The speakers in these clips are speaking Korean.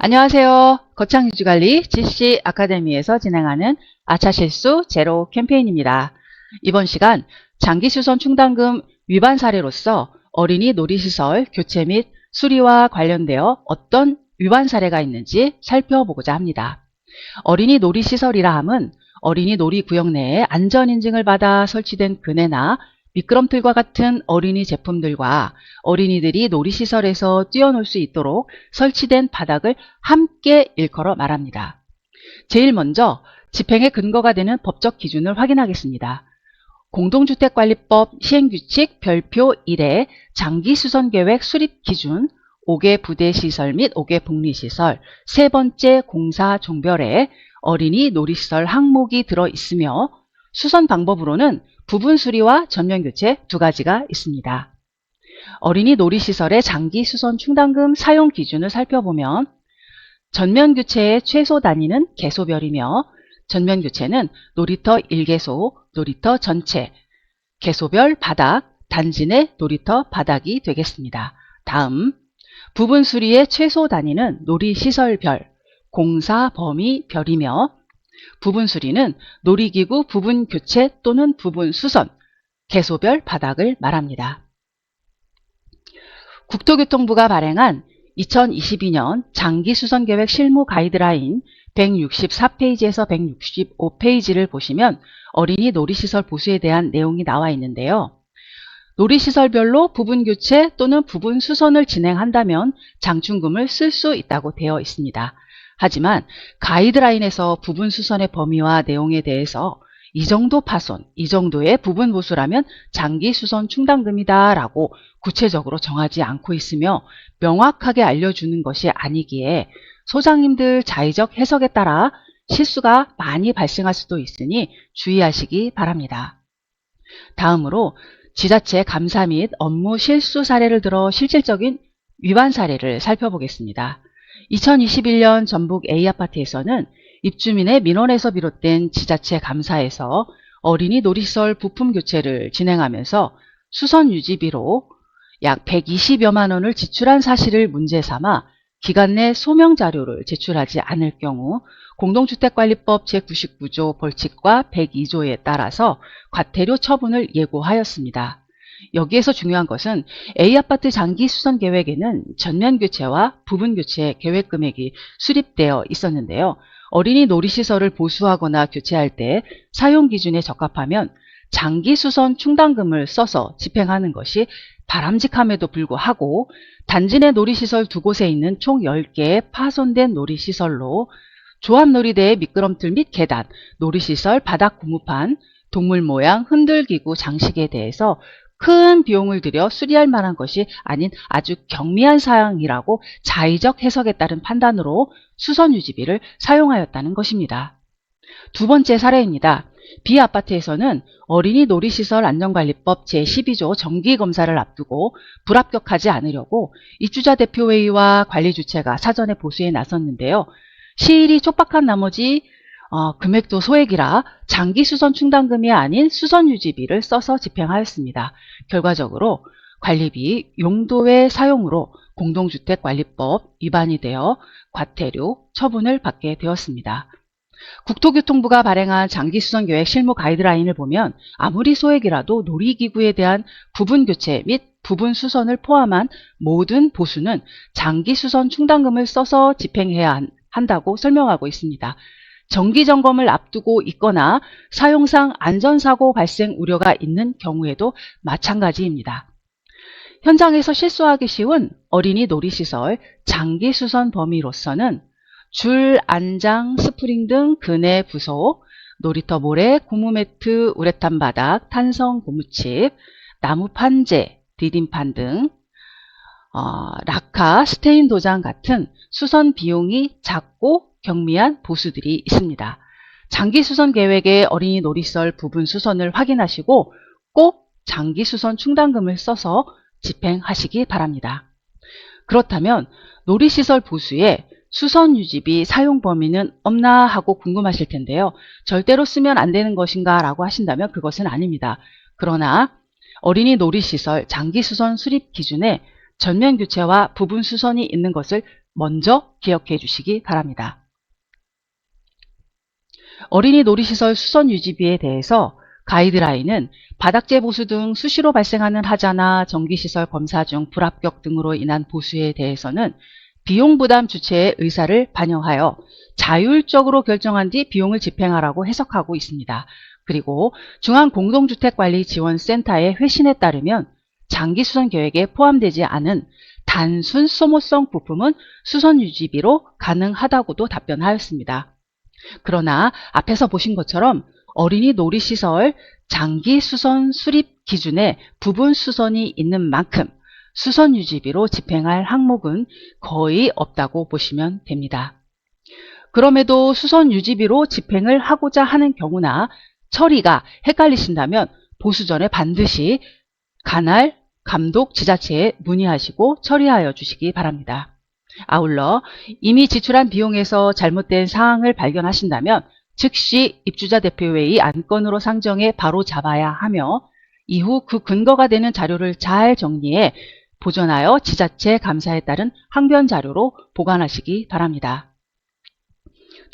안녕하세요. 거창유지관리 GC 아카데미에서 진행하는 아차실수 제로 캠페인입니다. 이번 시간 장기수선 충당금 위반 사례로서 어린이 놀이시설 교체 및 수리와 관련되어 어떤 위반 사례가 있는지 살펴보고자 합니다. 어린이 놀이시설이라 함은 어린이 놀이구역 내에 안전인증을 받아 설치된 그네나 미끄럼틀과 같은 어린이 제품들과 어린이들이 놀이시설에서 뛰어놀 수 있도록 설치된 바닥을 함께 일컬어 말합니다. 제일 먼저 집행의 근거가 되는 법적 기준을 확인하겠습니다. 공동주택관리법 시행규칙 별표 1의 장기수선계획 수립기준 5개 부대시설 및 5개 복리시설 세 번째 공사 종별에 어린이 놀이시설 항목이 들어있으며 수선 방법으로는 부분 수리와 전면 교체 두 가지가 있습니다. 어린이 놀이시설의 장기 수선 충당금 사용 기준을 살펴보면 전면 교체의 최소 단위는 개소별이며 전면 교체는 놀이터 1개소, 놀이터 전체, 개소별 바닥, 단지 내 놀이터 바닥이 되겠습니다. 다음, 부분 수리의 최소 단위는 놀이시설별, 공사 범위 별이며 부분 수리는 놀이기구 부분 교체 또는 부분 수선, 개소별 바닥을 말합니다. 국토교통부가 발행한 2022년 장기수선계획 실무 가이드라인 164페이지에서 165페이지를 보시면 어린이 놀이시설 보수에 대한 내용이 나와 있는데요. 놀이시설별로 부분 교체 또는 부분 수선을 진행한다면 장충금을 쓸 수 있다고 되어 있습니다. 하지만 가이드라인에서 부분 수선의 범위와 내용에 대해서 이 정도 파손, 이 정도의 부분 보수라면 장기 수선 충당금이다 라고 구체적으로 정하지 않고 있으며 명확하게 알려주는 것이 아니기에 소장님들 자의적 해석에 따라 실수가 많이 발생할 수도 있으니 주의하시기 바랍니다. 다음으로 지자체 감사 및 업무 실수 사례를 들어 실질적인 위반 사례를 살펴보겠습니다. 2021년 전북 A아파트에서는 입주민의 민원에서 비롯된 지자체 감사에서 어린이 놀이시설 부품 교체를 진행하면서 수선 유지비로 약 120여만 원을 지출한 사실을 문제 삼아 기간 내 소명 자료를 제출하지 않을 경우 공동주택관리법 제99조 벌칙과 102조에 따라서 과태료 처분을 예고하였습니다. 여기에서 중요한 것은 A아파트 장기수선 계획에는 전면 교체와 부분 교체 계획 금액이 수립되어 있었는데요. 어린이 놀이시설을 보수하거나 교체할 때 사용 기준에 적합하면 장기수선 충당금을 써서 집행하는 것이 바람직함에도 불구하고 단지 내 놀이시설 두 곳에 있는 총 10개의 파손된 놀이시설로 조합놀이대의 미끄럼틀 및 계단, 놀이시설 바닥 고무판, 동물 모양 흔들기구 장식에 대해서 큰 비용을 들여 수리할 만한 것이 아닌 아주 경미한 사항이라고 자의적 해석에 따른 판단으로 수선 유지비를 사용하였다는 것입니다. 두 번째 사례입니다. B아파트에서는 어린이 놀이시설 안전관리법 제12조 정기검사를 앞두고 불합격하지 않으려고 입주자 대표회의와 관리주체가 사전에 보수에 나섰는데요. 시일이 촉박한 나머지 금액도 소액이라 장기수선 충당금이 아닌 수선유지비를 써서 집행하였습니다. 결과적으로 관리비 용도의 사용으로 공동주택관리법 위반이 되어 과태료 처분을 받게 되었습니다. 국토교통부가 발행한 장기수선계획 실무 가이드라인을 보면 아무리 소액이라도 놀이기구에 대한 부분 교체 및 부분 수선을 포함한 모든 보수는 장기수선 충당금을 써서 집행해야 한다고 설명하고 있습니다. 정기점검을 앞두고 있거나 사용상 안전사고 발생 우려가 있는 경우에도 마찬가지입니다. 현장에서 실수하기 쉬운 어린이 놀이시설 장기수선 범위로서는 줄, 안장, 스프링 등 그네 부속, 놀이터 모래, 고무매트, 우레탄 바닥, 탄성 고무칩, 나무 판재, 디딤판 등 락카, 스테인 도장 같은 수선 비용이 작고 경미한 보수들이 있습니다. 장기수선 계획의 어린이 놀이시설 부분 수선을 확인하시고 꼭 장기수선 충당금을 써서 집행하시기 바랍니다. 그렇다면 놀이시설 보수에 수선 유지비 사용 범위는 없나 하고 궁금하실 텐데요. 절대로 쓰면 안 되는 것인가 라고 하신다면 그것은 아닙니다. 그러나 어린이 놀이시설 장기수선 수립 기준에 전면 교체와 부분 수선이 있는 것을 먼저 기억해 주시기 바랍니다. 어린이 놀이시설 수선 유지비에 대해서 가이드라인은 바닥재 보수 등 수시로 발생하는 하자나 정기시설 검사 중 불합격 등으로 인한 보수에 대해서는 비용 부담 주체의 의사를 반영하여 자율적으로 결정한 뒤 비용을 집행하라고 해석하고 있습니다. 그리고 중앙공동주택관리지원센터의 회신에 따르면 장기 수선 계획에 포함되지 않은 단순 소모성 부품은 수선 유지비로 가능하다고도 답변하였습니다. 그러나 앞에서 보신 것처럼 어린이 놀이시설 장기 수선 수립 기준에 부분 수선이 있는 만큼 수선 유지비로 집행할 항목은 거의 없다고 보시면 됩니다. 그럼에도 수선 유지비로 집행을 하고자 하는 경우나 처리가 헷갈리신다면 보수 전에 반드시 관할 감독 지자체에 문의하시고 처리하여 주시기 바랍니다. 아울러 이미 지출한 비용에서 잘못된 사항을 발견하신다면 즉시 입주자 대표회의 안건으로 상정해 바로 잡아야 하며 이후 그 근거가 되는 자료를 잘 정리해 보존하여 지자체 감사에 따른 항변 자료로 보관하시기 바랍니다.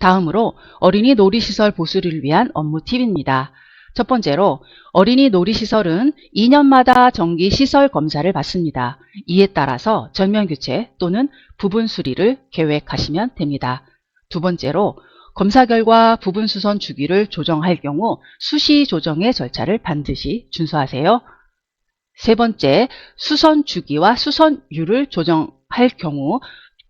다음으로 어린이 놀이시설 보수를 위한 업무 팁입니다. 첫 번째로 어린이 놀이시설은 2년마다 정기 시설 검사를 받습니다. 이에 따라서 전면 교체 또는 부분 수리를 계획하시면 됩니다. 두 번째로 검사 결과 부분 수선 주기를 조정할 경우 수시 조정의 절차를 반드시 준수하세요. 세 번째, 수선 주기와 수선율을 조정할 경우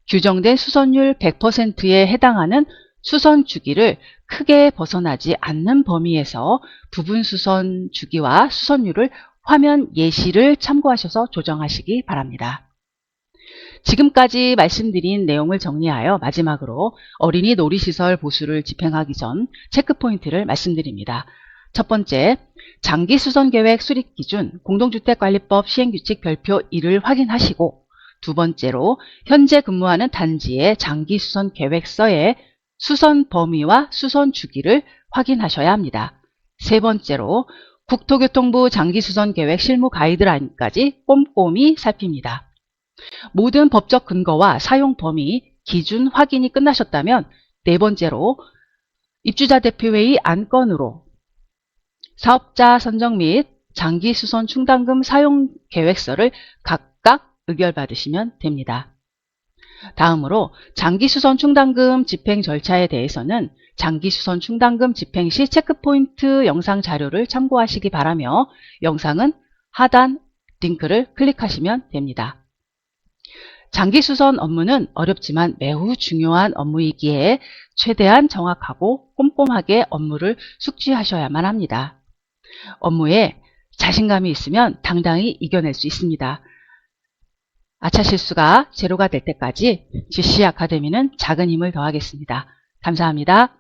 규정된 수선율 100%에 해당하는 수선 주기를 크게 벗어나지 않는 범위에서 부분 수선 주기와 수선율을 화면 예시를 참고하셔서 조정하시기 바랍니다. 지금까지 말씀드린 내용을 정리하여 마지막으로 어린이 놀이시설 보수를 집행하기 전 체크포인트를 말씀드립니다. 첫 번째, 장기 수선 계획 수립 기준 공동주택관리법 시행규칙 별표 1을 확인하시고, 두 번째로 현재 근무하는 단지의 장기 수선 계획서에 수선 범위와 수선 주기를 확인하셔야 합니다. 세 번째로 국토교통부 장기수선 계획 실무 가이드라인까지 꼼꼼히 살핍니다. 모든 법적 근거와 사용 범위, 기준 확인이 끝나셨다면 네 번째로 입주자 대표회의 안건으로 사업자 선정 및 장기수선 충당금 사용 계획서를 각각 의결받으시면 됩니다. 다음으로 장기수선 충당금 집행 절차에 대해서는 장기수선 충당금 집행 시 체크포인트 영상 자료를 참고하시기 바라며 영상은 하단 링크를 클릭하시면 됩니다. 장기수선 업무는 어렵지만 매우 중요한 업무이기에 최대한 정확하고 꼼꼼하게 업무를 숙지하셔야만 합니다. 업무에 자신감이 있으면 당당히 이겨낼 수 있습니다. 아차 실수가 제로가 될 때까지 GC 아카데미는 작은 힘을 더하겠습니다. 감사합니다.